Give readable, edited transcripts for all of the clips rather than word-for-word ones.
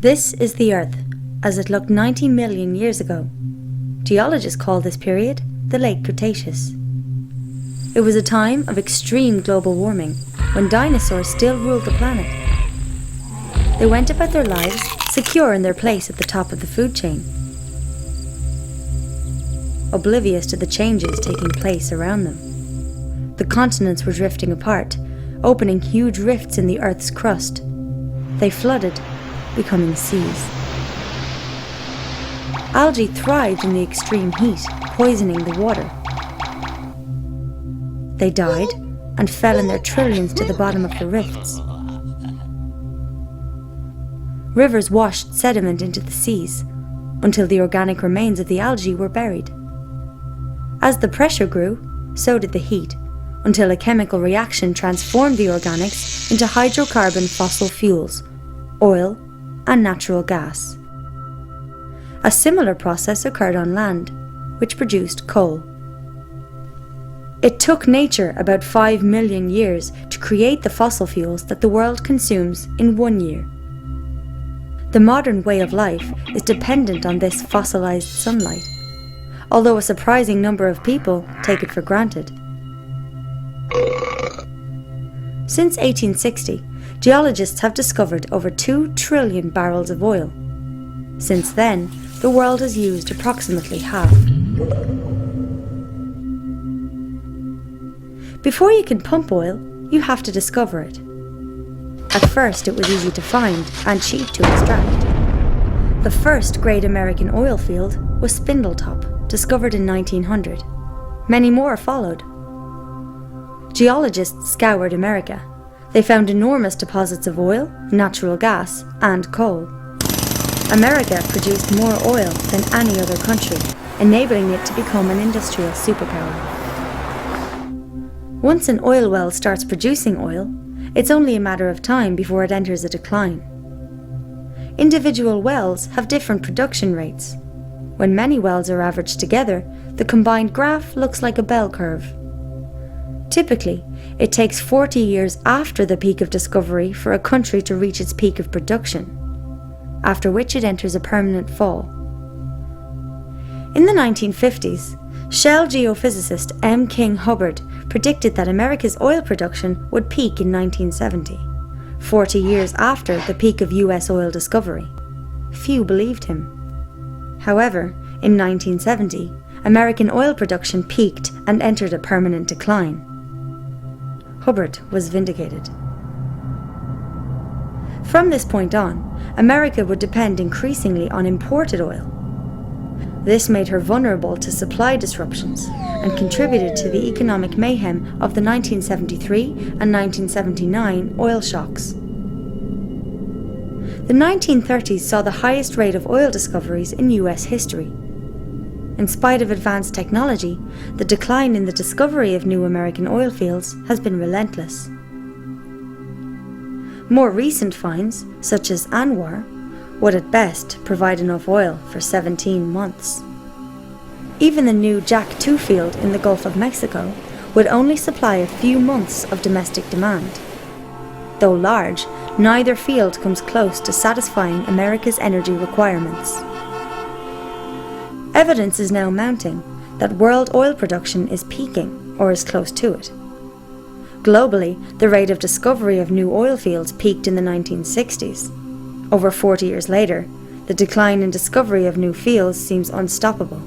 This is the Earth, as it looked 90 million years ago. Geologists call this period the Late Cretaceous. It was a time of extreme global warming, when dinosaurs still ruled the planet. They went about their lives secure in their place at the top of the food chain, oblivious to the changes taking place around them. The continents were drifting apart, opening huge rifts in the Earth's crust. They flooded, becoming seas. Algae thrived in the extreme heat, poisoning the water. They died and fell in their trillions to the bottom of the rifts. Rivers washed sediment into the seas until the organic remains of the algae were buried. As the pressure grew, so did the heat, until a chemical reaction transformed the organics into hydrocarbon fossil fuels, oil, and natural gas. A similar process occurred on land, which produced coal. It took nature about 5 million years to create the fossil fuels that the world consumes in 1 year. The modern way of life is dependent on this fossilized sunlight, although a surprising number of people take it for granted. Since 1860, geologists have discovered over 2 trillion barrels of oil. Since then, the world has used approximately half. Before you can pump oil, you have to discover it. At first, it was easy to find and cheap to extract. The first great American oil field was Spindletop, discovered in 1900. Many more followed. Geologists scoured America. They found enormous deposits of oil, natural gas, and coal. America produced more oil than any other country, enabling it to become an industrial superpower. Once an oil well starts producing oil, it's only a matter of time before it enters a decline. Individual wells have different production rates. When many wells are averaged together, the combined graph looks like a bell curve. Typically, it takes 40 years after the peak of discovery for a country to reach its peak of production, after which it enters a permanent fall. In the 1950s, Shell geophysicist M. King Hubbard predicted that America's oil production would peak in 1970, 40 years after the peak of US oil discovery. Few believed him. However, in 1970, American oil production peaked and entered a permanent decline. Hubbard was vindicated. From this point on, America would depend increasingly on imported oil. This made her vulnerable to supply disruptions and contributed to the economic mayhem of the 1973 and 1979 oil shocks. The 1930s saw the highest rate of oil discoveries in US history. In spite of advanced technology, the decline in the discovery of new American oil fields has been relentless. More recent finds, such as Anwar, would at best provide enough oil for 17 months. Even the new Jack 2 field in the Gulf of Mexico would only supply a few months of domestic demand. Though large, neither field comes close to satisfying America's energy requirements. Evidence is now mounting that world oil production is peaking or is close to it. Globally, the rate of discovery of new oil fields peaked in the 1960s. Over 40 years later, the decline in discovery of new fields seems unstoppable.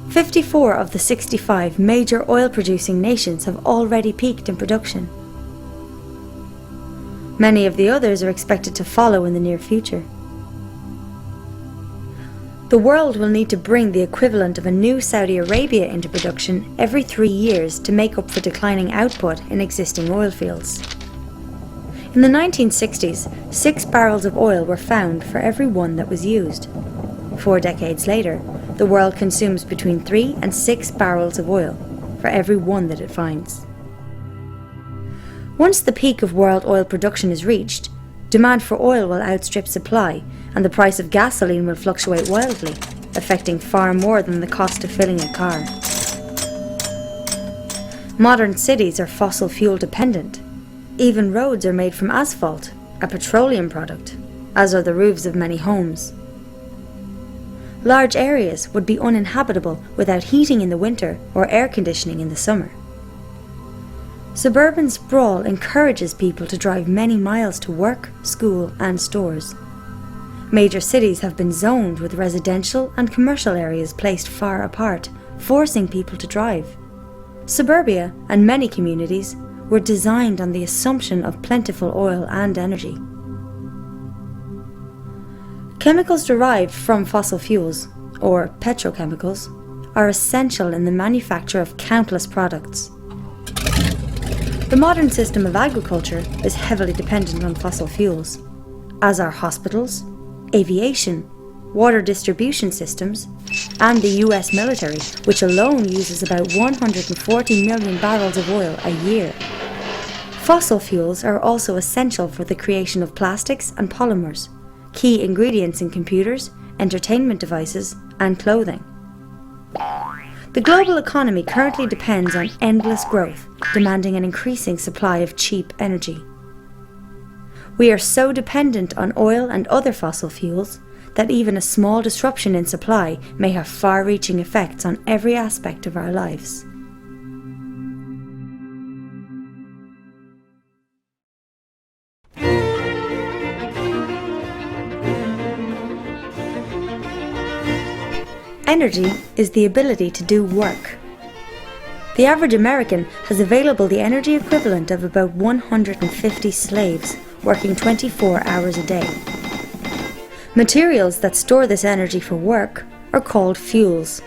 54 of the 65 major oil-producing nations have already peaked in production. Many of the others are expected to follow in the near future. The world will need to bring the equivalent of a new Saudi Arabia into production every 3 years to make up for declining output in existing oil fields. In the 1960s, 6 barrels of oil were found for every one that was used. 4 decades later, the world consumes between 3 and 6 barrels of oil for every one that it finds. Once the peak of world oil production is reached, demand for oil will outstrip supply, and the price of gasoline will fluctuate wildly, affecting far more than the cost of filling a car. Modern cities are fossil fuel dependent. Even roads are made from asphalt, a petroleum product, as are the roofs of many homes. Large areas would be uninhabitable without heating in the winter or air conditioning in the summer. Suburban sprawl encourages people to drive many miles to work, school, and stores. Major cities have been zoned with residential and commercial areas placed far apart, forcing people to drive. Suburbia and many communities were designed on the assumption of plentiful oil and energy. Chemicals derived from fossil fuels, or petrochemicals, are essential in the manufacture of countless products. The modern system of agriculture is heavily dependent on fossil fuels, as are hospitals, aviation, water distribution systems, and the US military, which alone uses about 140 million barrels of oil a year. Fossil fuels are also essential for the creation of plastics and polymers, key ingredients in computers, entertainment devices, and clothing. The global economy currently depends on endless growth, demanding an increasing supply of cheap energy. We are so dependent on oil and other fossil fuels that even a small disruption in supply may have far-reaching effects on every aspect of our lives. Energy is the ability to do work. The average American has available the energy equivalent of about 150 slaves working 24 hours a day. Materials that store this energy for work are called fuels.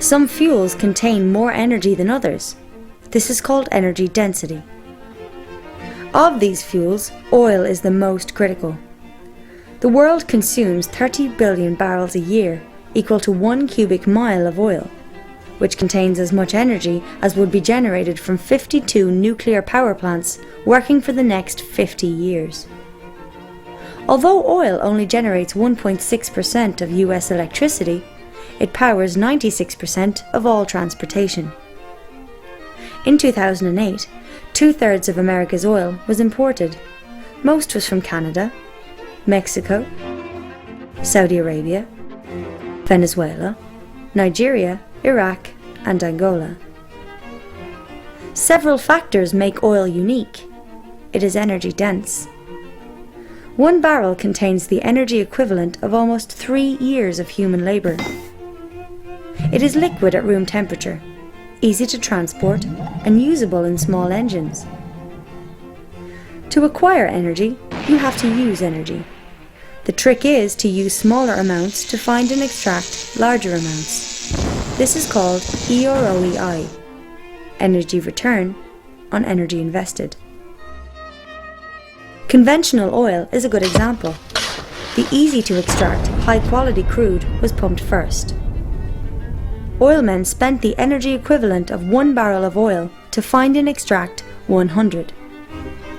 Some fuels contain more energy than others. This is called energy density. Of these fuels, oil is the most critical. The world consumes 30 billion barrels a year, equal to 1 cubic mile of oil, which contains as much energy as would be generated from 52 nuclear power plants working for the next 50 years. Although oil only generates 1.6% of US electricity, it powers 96% of all transportation. In 2008, 2/3 of America's oil was imported. Most was from Canada, Mexico, Saudi Arabia, Venezuela, Nigeria, Iraq, and Angola. Several factors make oil unique. It is energy dense. 1 barrel contains the energy equivalent of almost 3 years of human labor. It is liquid at room temperature, easy to transport, and usable in small engines. To acquire energy, you have to use energy. The trick is to use smaller amounts to find and extract larger amounts. This is called EROEI, energy return on energy invested. Conventional oil is a good example. The easy-to-extract, high-quality crude was pumped first. Oilmen spent the energy equivalent of 1 barrel of oil to find and extract 100.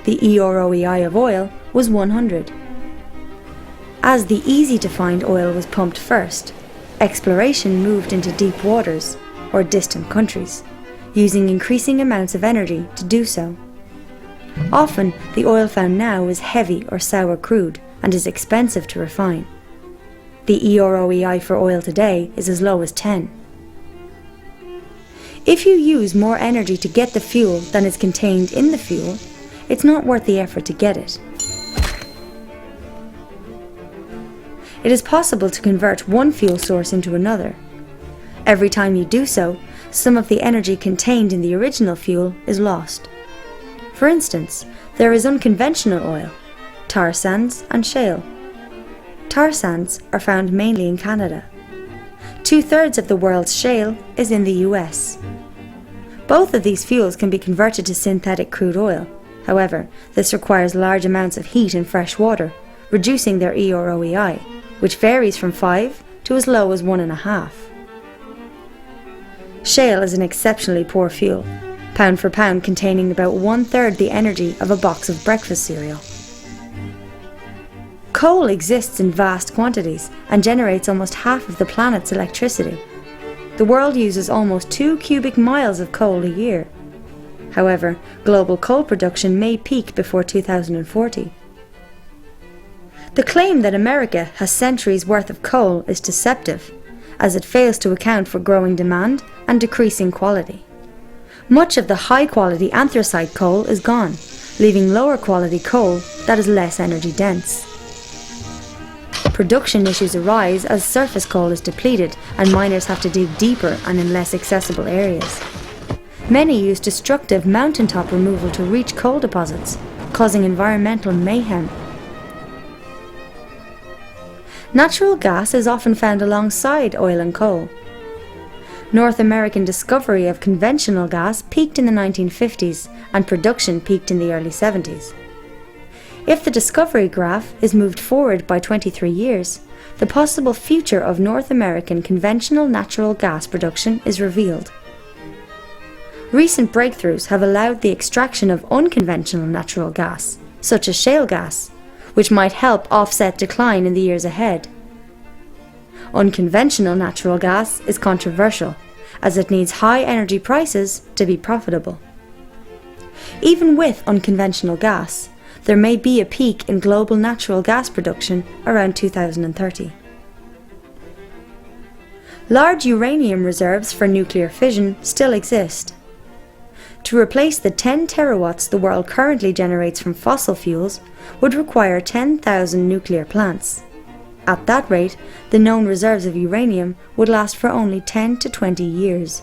The EROEI of oil was 100. As the easy-to-find oil was pumped first, exploration moved into deep waters, or distant countries, using increasing amounts of energy to do so. Often, the oil found now is heavy or sour crude and is expensive to refine. The EROEI for oil today is as low as 10. If you use more energy to get the fuel than is contained in the fuel, it's not worth the effort to get it. It is possible to convert one fuel source into another. Every time you do so, some of the energy contained in the original fuel is lost. For instance, There is unconventional oil, tar sands and shale. Tar sands are found mainly in Canada. 2/3 of the world's shale is in the US. Both of these fuels can be converted to synthetic crude oil. However, this requires large amounts of heat in fresh water, reducing their EROEI, which varies from 5 to as low as 1.5. Shale is an exceptionally poor fuel, pound for pound containing about 1/3 the energy of a box of breakfast cereal. Coal exists in vast quantities and generates almost half of the planet's electricity. The world uses almost 2 cubic miles of coal a year. However, global coal production may peak before 2040. The claim that America has centuries' worth of coal is deceptive, as it fails to account for growing demand and decreasing quality. Much of the high-quality anthracite coal is gone, leaving lower-quality coal that is less energy-dense. Production issues arise as surface coal is depleted and miners have to dig deeper and in less accessible areas. Many use destructive mountaintop removal to reach coal deposits, causing environmental mayhem. Natural gas is often found alongside oil and coal. North American discovery of conventional gas peaked in the 1950s and production peaked in the early 70s. If the discovery graph is moved forward by 23 years, the possible future of North American conventional natural gas production is revealed. Recent breakthroughs have allowed the extraction of unconventional natural gas, such as shale gas, which might help offset decline in the years ahead. Unconventional natural gas is controversial, as it needs high energy prices to be profitable. Even with unconventional gas, there may be a peak in global natural gas production around 2030. Large uranium reserves for nuclear fission still exist. To replace the 10 terawatts the world currently generates from fossil fuels would require 10,000 nuclear plants. At that rate, the known reserves of uranium would last for only 10 to 20 years.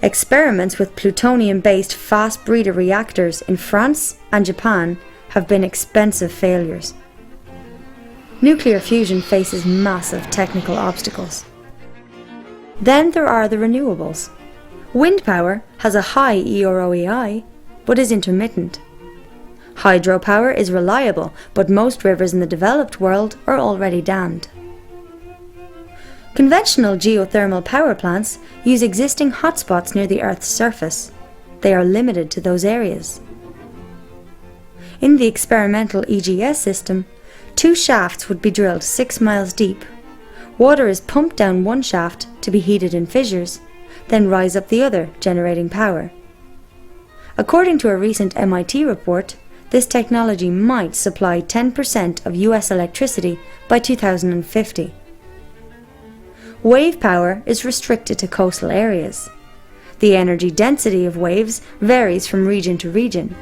Experiments with plutonium-based fast breeder reactors in France and Japan have been expensive failures. Nuclear fusion faces massive technical obstacles. Then there are the renewables. Wind power has a high EROEI, but is intermittent. Hydropower is reliable, but most rivers in the developed world are already dammed. Conventional geothermal power plants use existing hotspots near the Earth's surface. They are limited to those areas. In the experimental EGS system, 2 shafts would be drilled 6 miles deep. Water is pumped down one shaft to be heated in fissures, then rise up the other, generating power. According to a recent MIT report, this technology might supply 10% of US electricity by 2050. Wave power is restricted to coastal areas. The energy density of waves varies from region to region.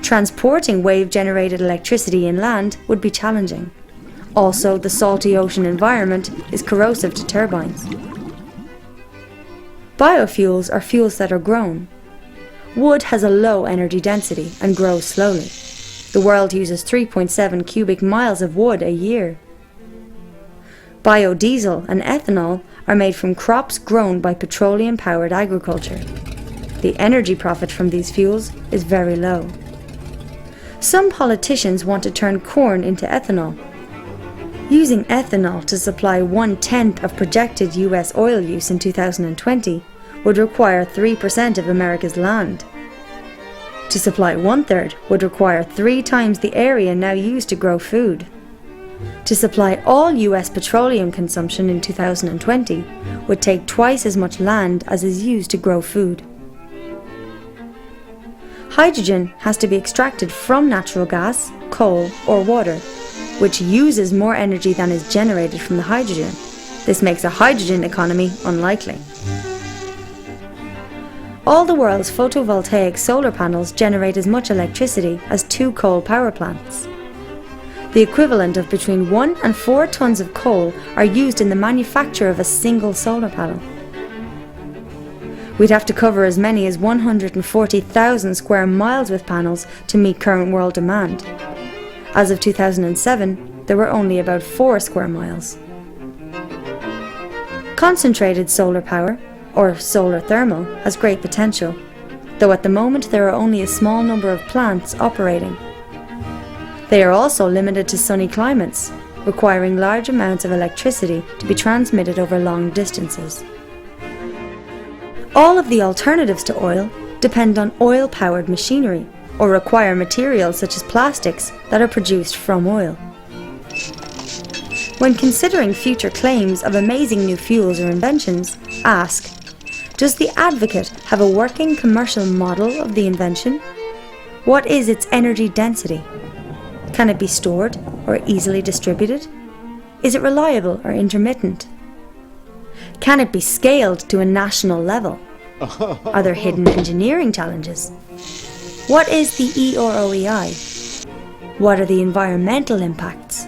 Transporting wave-generated electricity inland would be challenging. Also, the salty ocean environment is corrosive to turbines. Biofuels are fuels that are grown. Wood has a low energy density and grows slowly. The world uses 3.7 cubic miles of wood a year. Biodiesel and ethanol are made from crops grown by petroleum-powered agriculture. The energy profit from these fuels is very low. Some politicians want to turn corn into ethanol. Using ethanol to supply 1/10 of projected US oil use in 2020 would require 3% of America's land. To supply 1/3 would require 3 times the area now used to grow food. To supply all US petroleum consumption in 2020 would take twice as much land as is used to grow food. Hydrogen has to be extracted from natural gas, coal, or water, which uses more energy than is generated from the hydrogen. This makes a hydrogen economy unlikely. All the world's photovoltaic solar panels generate as much electricity as 2 coal power plants. The equivalent of between 1 and 4 tons of coal are used in the manufacture of a single solar panel. We'd have to cover as many as 140,000 square miles with panels to meet current world demand. As of 2007, there were only about 4 square miles. Concentrated solar power, or solar thermal, has great potential, though at the moment there are only a small number of plants operating. They are also limited to sunny climates, requiring large amounts of electricity to be transmitted over long distances. All of the alternatives to oil depend on oil-powered machinery, or require materials such as plastics that are produced from oil. When considering future claims of amazing new fuels or inventions, ask, does the advocate have a working commercial model of the invention? What is its energy density? Can it be stored or easily distributed? Is it reliable or intermittent? Can it be scaled to a national level? Are there hidden engineering challenges? What is the EOROEI? What are the environmental impacts?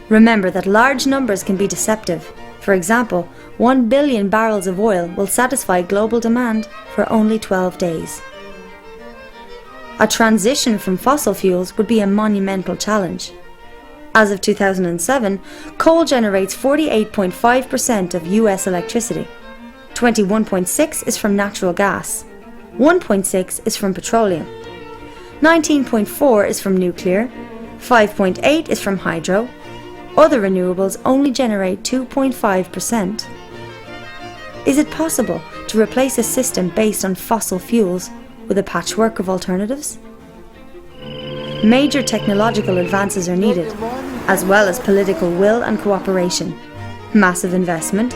Remember that large numbers can be deceptive. For example, 1 billion barrels of oil will satisfy global demand for only 12 days. A transition from fossil fuels would be a monumental challenge. As of 2007, coal generates 48.5% of US electricity. 21.6% is from natural gas. 1.6% is from petroleum. 19.4% is from nuclear. 5.8% is from hydro. Other renewables only generate 2.5%. Is it possible to replace a system based on fossil fuels with a patchwork of alternatives? Major technological advances are needed, as well as political will and cooperation, massive investment,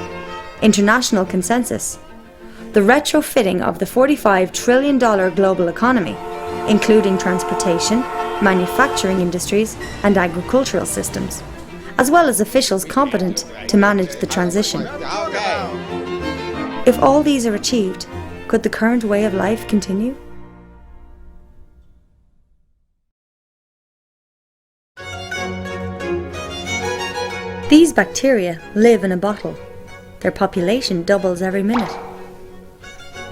international consensus, the retrofitting of the $45 trillion global economy, including transportation, manufacturing industries, and agricultural systems, as well as officials competent to manage the transition. If all these are achieved, could the current way of life continue? These bacteria live in a bottle. Their population doubles every minute.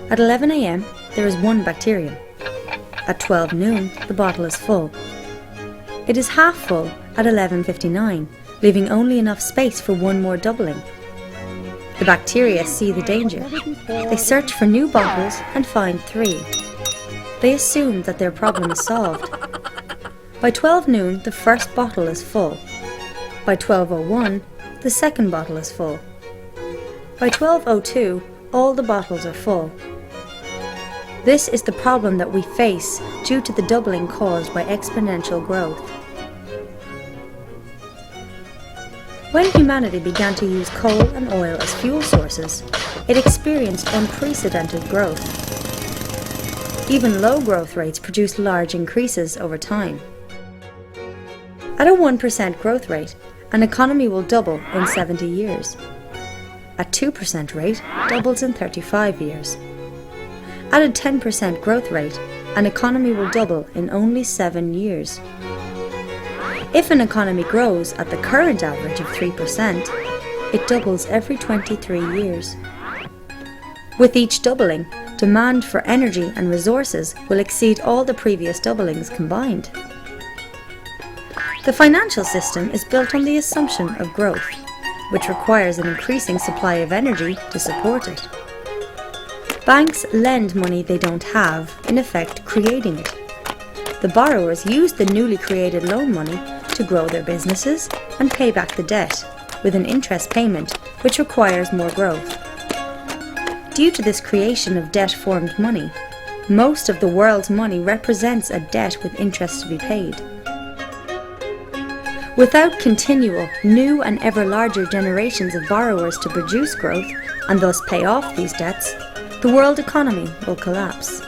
At 11 a.m., there is 1 bacterium. At 12 noon, the bottle is full. It is half full at 11:59, leaving only enough space for 1 more doubling. The bacteria see the danger. They search for new bottles and find 3. They assume that their problem is solved. By 12 noon, the first bottle is full. By 12:01, the second bottle is full. By 12:02, all the bottles are full. This is the problem that we face due to the doubling caused by exponential growth. When humanity began to use coal and oil as fuel sources, it experienced unprecedented growth. Even low growth rates produce large increases over time. At a 1% growth rate, an economy will double in 70 years. At 2% rate, doubles in 35 years. At a 10% growth rate, an economy will double in only 7 years. If an economy grows at the current average of 3%, it doubles every 23 years. With each doubling, demand for energy and resources will exceed all the previous doublings combined. The financial system is built on the assumption of growth, which requires an increasing supply of energy to support it. Banks lend money they don't have, in effect creating it. The borrowers use the newly created loan money to grow their businesses and pay back the debt, with an interest payment which requires more growth. Due to this creation of debt-formed money, most of the world's money represents a debt with interest to be paid. Without continual, new and ever larger generations of borrowers to produce growth, and thus pay off these debts, the world economy will collapse.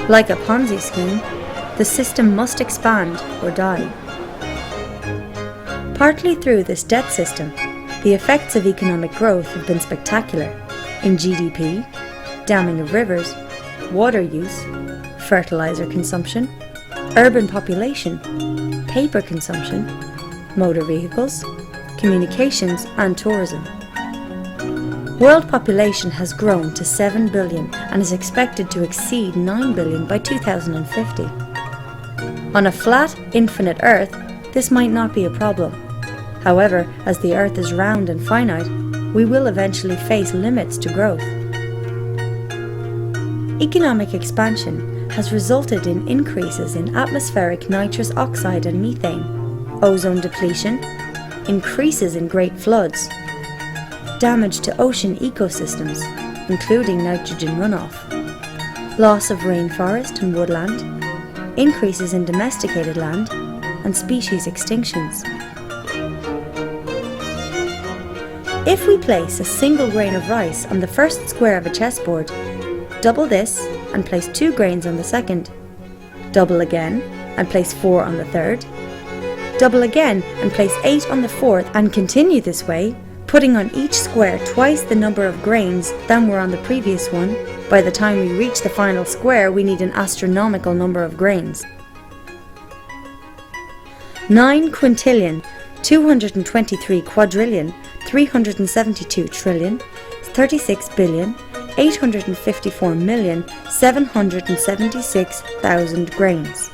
Like a Ponzi scheme, the system must expand or die. Partly through this debt system, the effects of economic growth have been spectacular in GDP, damming of rivers, water use, fertilizer consumption, urban population, paper consumption, motor vehicles, communications and tourism. World population has grown to 7 billion and is expected to exceed 9 billion by 2050. On a flat, infinite Earth, this might not be a problem. However, as the Earth is round and finite, we will eventually face limits to growth. Economic expansion has resulted in increases in atmospheric nitrous oxide and methane, ozone depletion, increases in great floods, damage to ocean ecosystems, including nitrogen runoff, loss of rainforest and woodland, increases in domesticated land, and species extinctions. If we place a single grain of rice on the first square of a chessboard, double this and place 2 grains on the second, double again and place 4 on the third, double again and place 8 on the fourth, and continue this way, putting on each square twice the number of grains than were on the previous one. By the time we reach the final square, we need an astronomical number of grains. 9 quintillion, 223 quadrillion, 372 trillion, 36 billion, 854,776,000 grains.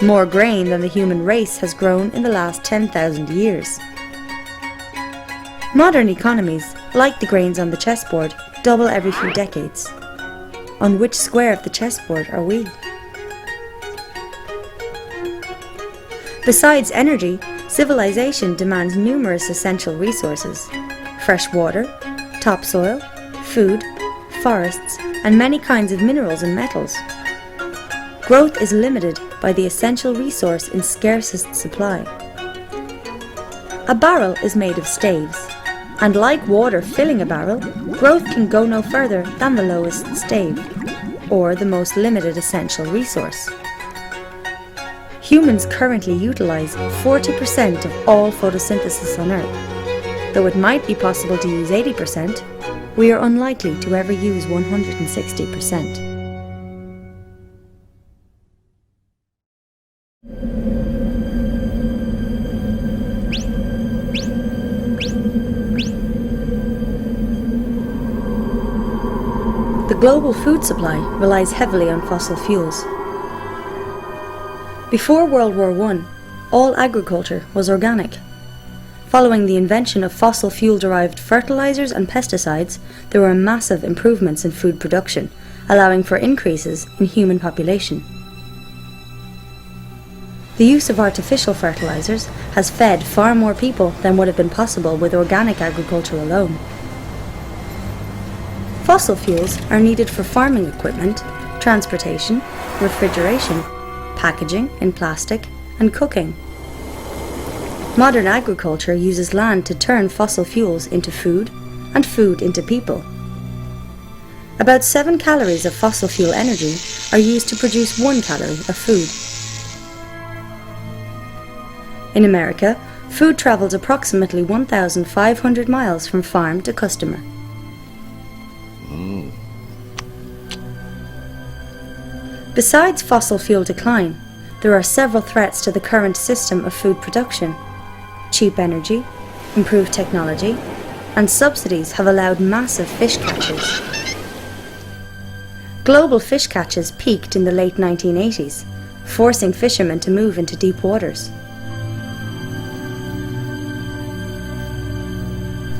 More grain than the human race has grown in the last 10,000 years. Modern economies, like the grains on the chessboard, double every few decades. On which square of the chessboard are we? Besides energy, civilization demands numerous essential resources: fresh water, topsoil, food, forests, and many kinds of minerals and metals. Growth is limited by the essential resource in scarcest supply. A barrel is made of staves, and like water filling a barrel, growth can go no further than the lowest stave, or the most limited essential resource. Humans currently utilize 40% of all photosynthesis on Earth. Though it might be possible to use 80%, we are unlikely to ever use 160%. The global food supply relies heavily on fossil fuels. Before World War I, all agriculture was organic. Following the invention of fossil fuel-derived fertilizers and pesticides, there were massive improvements in food production, allowing for increases in human population. The use of artificial fertilizers has fed far more people than would have been possible with organic agriculture alone. Fossil fuels are needed for farming equipment, transportation, refrigeration, packaging in plastic, and cooking. Modern agriculture uses land to turn fossil fuels into food and food into people. About 7 calories of fossil fuel energy are used to produce 1 calorie of food. In America, food travels approximately 1,500 miles from farm to customer. Besides fossil fuel decline, there are several threats to the current system of food production. Cheap energy, improved technology, and subsidies have allowed massive fish catches. Global fish catches peaked in the late 1980s, forcing fishermen to move into deep waters.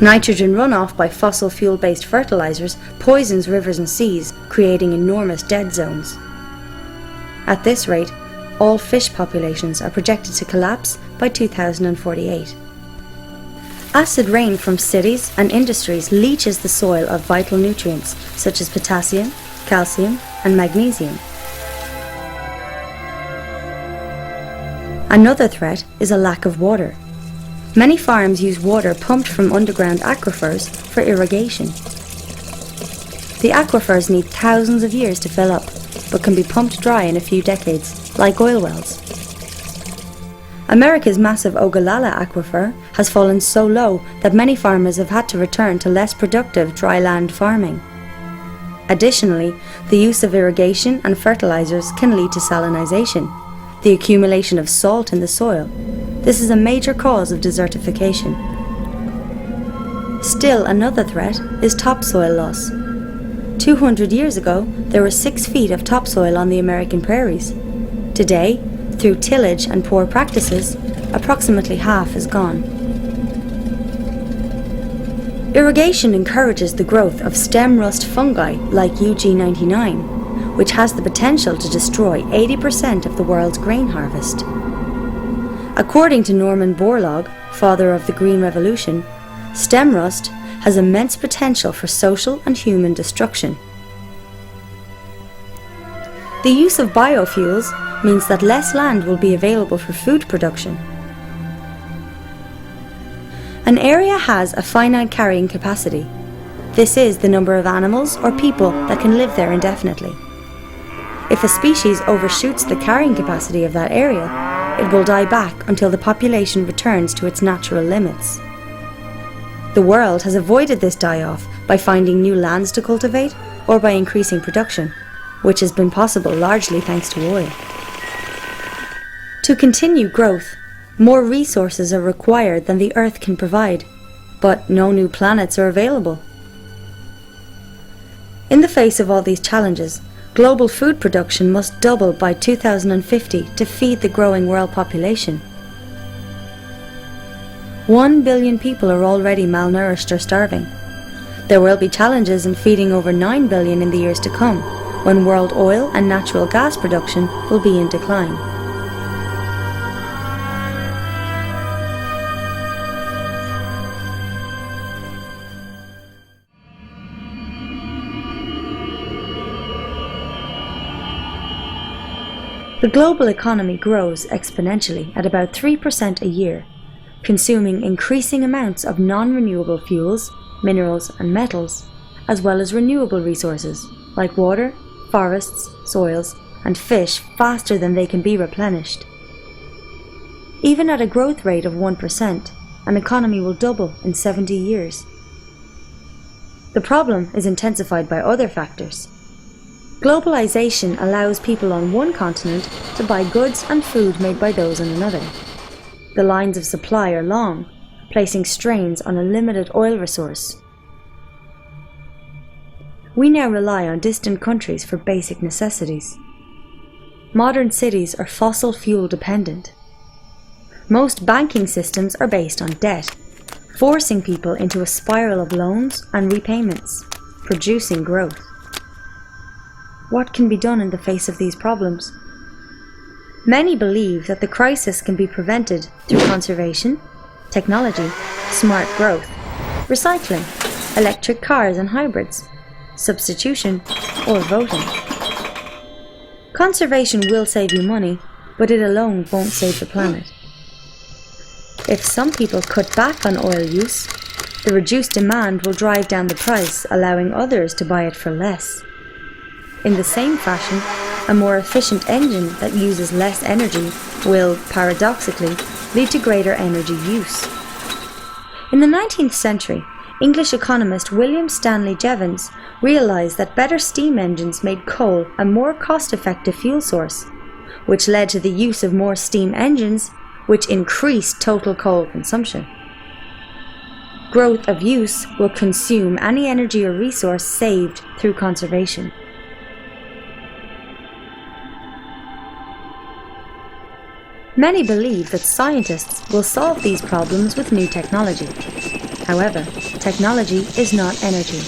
Nitrogen runoff by fossil fuel-based fertilizers poisons rivers and seas, creating enormous dead zones. At this rate, all fish populations are projected to collapse by 2048. Acid rain from cities and industries leaches the soil of vital nutrients such as potassium, calcium, and magnesium. Another threat is a lack of water. Many farms use water pumped from underground aquifers for irrigation. The aquifers need thousands of years to fill up, but can be pumped dry in a few decades, like oil wells. America's massive Ogallala aquifer has fallen so low that many farmers have had to return to less productive dry land farming. Additionally, the use of irrigation and fertilizers can lead to salinization, the accumulation of salt in the soil. This is a major cause of desertification. Still another threat is topsoil loss. 200 years ago, there were 6 feet of topsoil on the American prairies. Today, through tillage and poor practices, approximately half is gone. Irrigation encourages the growth of stem rust fungi like UG99, which has the potential to destroy 80% of the world's grain harvest. According to Norman Borlaug, father of the Green Revolution, stem rust has immense potential for social and human destruction. The use of biofuels means that less land will be available for food production. An area has a finite carrying capacity. This is the number of animals or people that can live there indefinitely. If a species overshoots the carrying capacity of that area, it will die back until the population returns to its natural limits. The world has avoided this die-off by finding new lands to cultivate or by increasing production, which has been possible largely thanks to oil. To continue growth, more resources are required than the Earth can provide, but no new planets are available. In the face of all these challenges, global food production must double by 2050 to feed the growing world population. 1 billion people are already malnourished or starving. There will be challenges in feeding over 9 billion in the years to come, when world oil and natural gas production will be in decline. The global economy grows exponentially at about 3% a year, consuming increasing amounts of non-renewable fuels, minerals and metals, as well as renewable resources like water, forests, soils and fish faster than they can be replenished. Even at a growth rate of 1%, an economy will double in 70 years. The problem is intensified by other factors. Globalization allows people on one continent to buy goods and food made by those on another. The lines of supply are long, placing strains on a limited oil resource. We now rely on distant countries for basic necessities. Modern cities are fossil fuel dependent. Most banking systems are based on debt, forcing people into a spiral of loans and repayments, producing growth. What can be done in the face of these problems? Many believe that the crisis can be prevented through conservation, technology, smart growth, recycling, electric cars and hybrids, substitution, or voting. Conservation will save you money, but it alone won't save the planet. If some people cut back on oil use, the reduced demand will drive down the price, allowing others to buy it for less. In the same fashion, a more efficient engine that uses less energy will, paradoxically, lead to greater energy use. In the 19th century, English economist William Stanley Jevons realized that better steam engines made coal a more cost-effective fuel source, which led to the use of more steam engines, which increased total coal consumption. Growth of use will consume any energy or resource saved through conservation. Many believe that scientists will solve these problems with new technology. However, technology is not energy.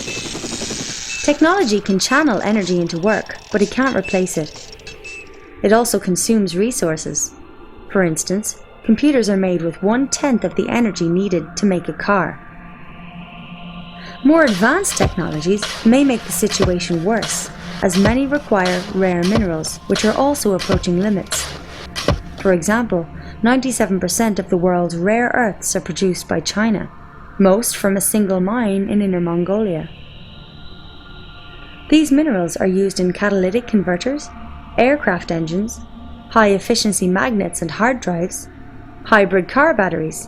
Technology can channel energy into work, but it can't replace it. It also consumes resources. For instance, computers are made with 1/10 of the energy needed to make a car. More advanced technologies may make the situation worse, as many require rare minerals, which are also approaching limits. For example, 97% of the world's rare earths are produced by China, most from a single mine in Inner Mongolia. These minerals are used in catalytic converters, aircraft engines, high-efficiency magnets and hard drives, hybrid car batteries,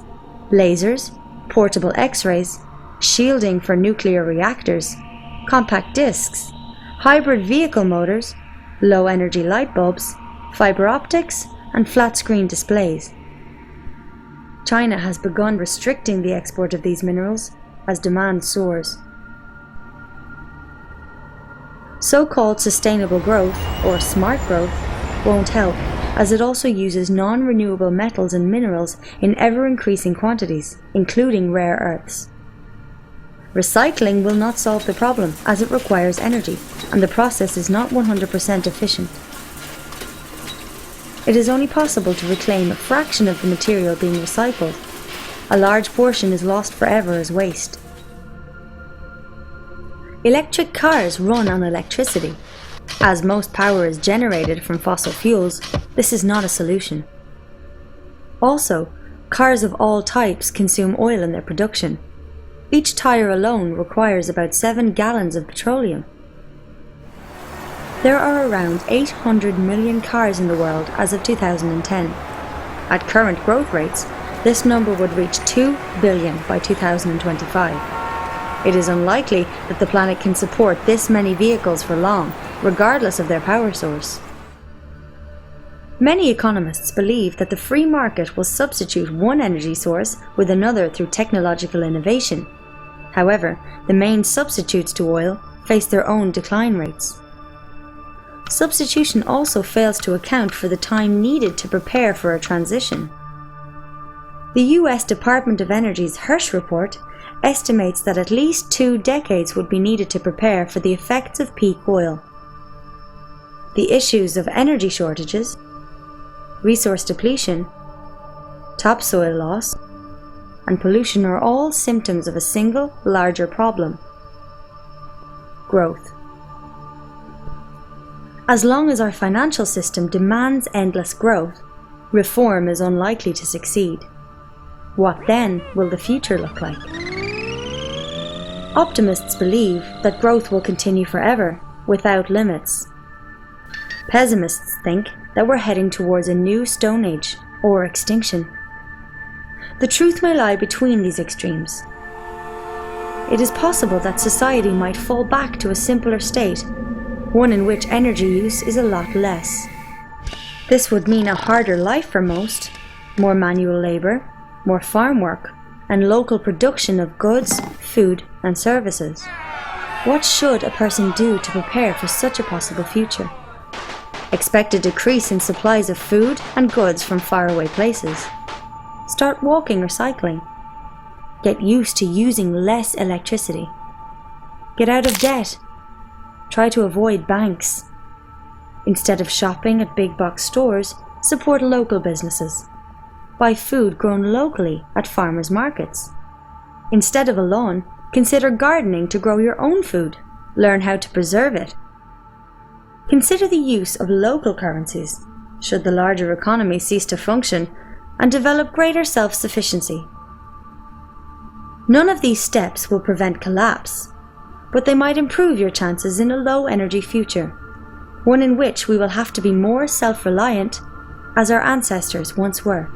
lasers, portable X-rays, shielding for nuclear reactors, compact discs, hybrid vehicle motors, low-energy light bulbs, fiber optics, and flat-screen displays. China has begun restricting the export of these minerals, as demand soars. So-called sustainable growth, or smart growth, won't help, as it also uses non-renewable metals and minerals in ever-increasing quantities, including rare earths. Recycling will not solve the problem, as it requires energy, and the process is not 100% efficient. It is only possible to reclaim a fraction of the material being recycled. A large portion is lost forever as waste. Electric cars run on electricity. As most power is generated from fossil fuels, this is not a solution. Also, cars of all types consume oil in their production. Each tire alone requires about 7 gallons of petroleum. There are around 800 million cars in the world as of 2010. At current growth rates, this number would reach 2 billion by 2025. It is unlikely that the planet can support this many vehicles for long, regardless of their power source. Many economists believe that the free market will substitute one energy source with another through technological innovation. However, the main substitutes to oil face their own decline rates. Substitution also fails to account for the time needed to prepare for a transition. The US Department of Energy's Hirsch report estimates that at least 2 decades would be needed to prepare for the effects of peak oil. The issues of energy shortages, resource depletion, topsoil loss, and pollution are all symptoms of a single, larger problem: growth. As long as our financial system demands endless growth, reform is unlikely to succeed. What then will the future look like? Optimists believe that growth will continue forever, without limits. Pessimists think that we're heading towards a new Stone Age, or extinction. The truth may lie between these extremes. It is possible that society might fall back to a simpler state, one in which energy use is a lot less. This would mean a harder life for most, more manual labour, more farm work, and local production of goods, food, and services. What should a person do to prepare for such a possible future? Expect a decrease in supplies of food and goods from faraway places. Start walking or cycling. Get used to using less electricity. Get out of debt. Try to avoid banks. Instead of shopping at big box stores, support local businesses. Buy food grown locally at farmers' markets. Instead of a lawn, consider gardening to grow your own food. Learn how to preserve it. Consider the use of local currencies, should the larger economy cease to function, and develop greater self-sufficiency. None of these steps will prevent collapse, but they might improve your chances in a low-energy future, one in which we will have to be more self-reliant, as our ancestors once were.